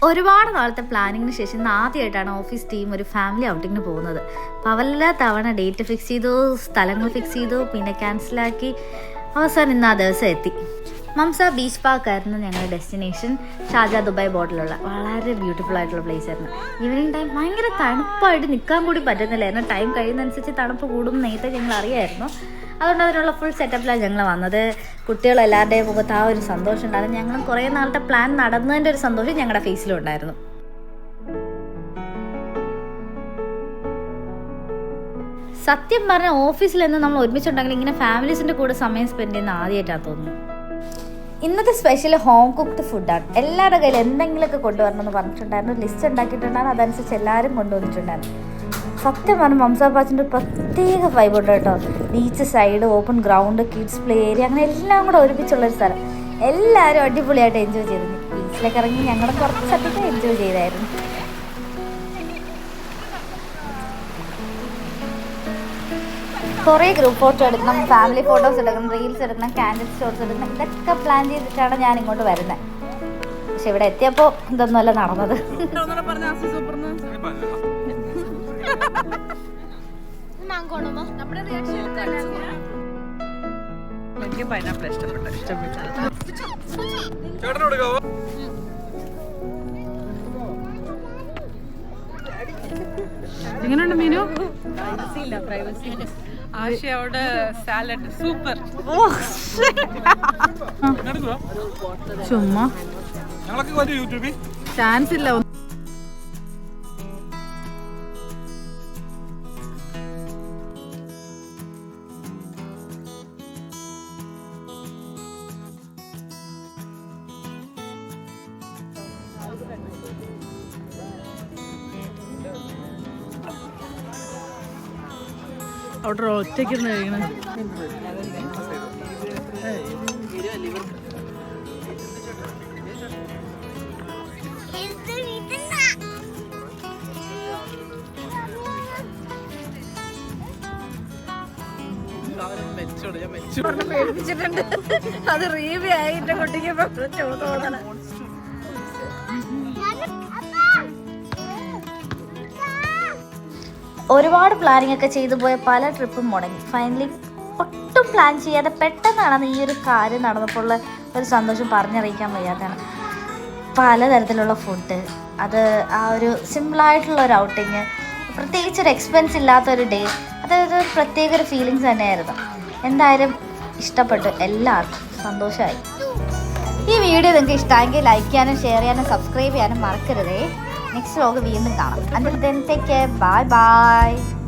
ഒരുപാട് നാളത്തെ പ്ലാനിങ്ങിന് ശേഷം ഇന്ന് ആദ്യമായിട്ടാണ് ഓഫീസ് ടീം ഒരു ഫാമിലി ഔട്ടിങ്ങിന് പോകുന്നത്. പല തവണ ഡേറ്റ് ഫിക്സ് ചെയ്തു, സ്ഥലങ്ങൾ ഫിക്സ് ചെയ്തു, പിന്നെ ക്യാൻസലാക്കി. അവസാനം ഇന്ന് ആ ദിവസം എത്തി. മംസ ബീച്ച് പാർക്ക് ആയിരുന്നു ഞങ്ങളുടെ ഡെസ്റ്റിനേഷൻ. ഷാർജ ദുബായ് ബോർഡിലുള്ള വളരെ ബ്യൂട്ടിഫുൾ ആയിട്ടുള്ള പ്ലേസ് ആയിരുന്നു. ഈവനിങ് ടൈം ഭയങ്കര തണുപ്പായിട്ട് നിൽക്കാൻ കൂടി പറ്റുന്നില്ലായിരുന്നു. ടൈം കഴിയുന്നതനുസരിച്ച് തണുപ്പ് കൂടും നേരത്തെ ഞങ്ങൾ അറിയായിരുന്നു. അതുകൊണ്ട് അതിനുള്ള ഫുൾ സെറ്റപ്പിലാണ് ഞങ്ങൾ വന്നത്. കുട്ടികളെല്ലാവരുടെയും മുഖത്ത് ആ ഒരു സന്തോഷം ഉണ്ടായിരുന്നു. ഞങ്ങളും കുറേ നാളത്തെ പ്ലാൻ നടന്നതിൻ്റെ ഒരു സന്തോഷം ഞങ്ങളുടെ ഫേസിലും ഉണ്ടായിരുന്നു. സത്യം പറഞ്ഞാൽ ഓഫീസിൽ നിന്ന് നമ്മൾ ഒരുമിച്ചുണ്ടെങ്കിൽ ഇങ്ങനെ ഫാമിലീസിൻ്റെ കൂടെ സമയം സ്പെൻഡ് ചെയ്യുന്ന ആദ്യമായിട്ടാണ് തോന്നുന്നു. ഇന്നത്തെ സ്പെഷ്യൽ ഹോം കുക്ക്ഡ് ഫുഡാണ്. എല്ലാവരുടെ കയ്യിൽ എന്തെങ്കിലുമൊക്കെ കൊണ്ടുവരണമെന്ന് പറഞ്ഞിട്ടുണ്ടായിരുന്നു. ലിസ്റ്റ് ഉണ്ടാക്കിയിട്ടുണ്ടായിരുന്നു. അതനുസരിച്ച് എല്ലാവരും കൊണ്ടുവന്നിട്ടുണ്ടായിരുന്നു. സത്യം പറഞ്ഞാൽ മംസാബാജിൻ്റെ ഒരു പ്രത്യേക വൈബ് ഉണ്ട് കേട്ടോ. Beach side, open ground, kids play area, അങ്ങനെ എല്ലാം കൂടെ ഒരുമിച്ചുള്ളൊരു സ്ഥലം. എല്ലാവരും അടിപൊളിയായിട്ട് എൻജോയ് ചെയ്തിരുന്നു. ബീച്ചിലേക്ക് ഇറങ്ങി ഞങ്ങൾ കുറച്ചധികം എൻജോയ് ചെയ്തായിരുന്നു. കുറേ ഗ്രൂപ്പ് ഫോട്ടോ എടുക്കണം, ഫാമിലി ഫോട്ടോസ് എടുക്കണം, റീൽസ് എടുക്കണം, കാൻഡിൽ സ്റ്റോർസ് എടുക്കണം. ഇതൊക്കെ പ്ലാൻ ചെയ്തിട്ടാണ് ഞാൻ ഇങ്ങോട്ട് വരുന്നത്. പക്ഷെ ഇവിടെ എത്തിയപ്പോൾ ഇതൊന്നുമല്ല നടന്നത്. എങ്ങനെയുണ്ട് മീനു? ആശയോട് സാലഡ് സൂപ്പർ. ചുമ്മാ ചാൻസ് ഇല്ല. അവിടെ ഒറ്റയ്ക്കിരുന്ന് കഴിക്കണം. പേടിപ്പിച്ചിട്ടുണ്ട്. അത് റീവി ആയിട്ട് കൊട്ടിക്കപ്പോ തോന്നണം. ഒരുപാട് പ്ലാനിങ് ഒക്കെ ചെയ്തു പോയ പല ട്രിപ്പും മുടങ്ങി. ഫൈനലി ഒട്ടും പ്ലാൻ ചെയ്യാതെ പെട്ടെന്നാണ് ഈ ഒരു കാര്യം നടന്നപ്പോൾ ഒരു സന്തോഷം പറഞ്ഞറിയിക്കാൻ വയ്യാത്തതാണ്. പലതരത്തിലുള്ള ഫുഡ്, അത് ആ ഒരു സിമ്പിളായിട്ടുള്ള ഒരു ഔട്ടിങ്, പ്രത്യേകിച്ചൊരു എക്സ്പെൻസ് ഇല്ലാത്തൊരു ഡേ, അതൊരു പ്രത്യേക ഒരു ഫീലിങ്സ് തന്നെയായിരുന്നു. എന്തായാലും ഇഷ്ടപ്പെട്ടു, എല്ലാവർക്കും സന്തോഷമായി. ഈ വീഡിയോ നിങ്ങൾക്ക് ഇഷ്ടമായെങ്കിൽ ലൈക്ക് ചെയ്യാനും ഷെയർ ചെയ്യാനും സബ്സ്ക്രൈബ് ചെയ്യാനും മറക്കരുതേ. നെക്സ്റ്റ് വ്ലോഗ് വീണ്ടും കാണാം. Until then, take care. Bye bye.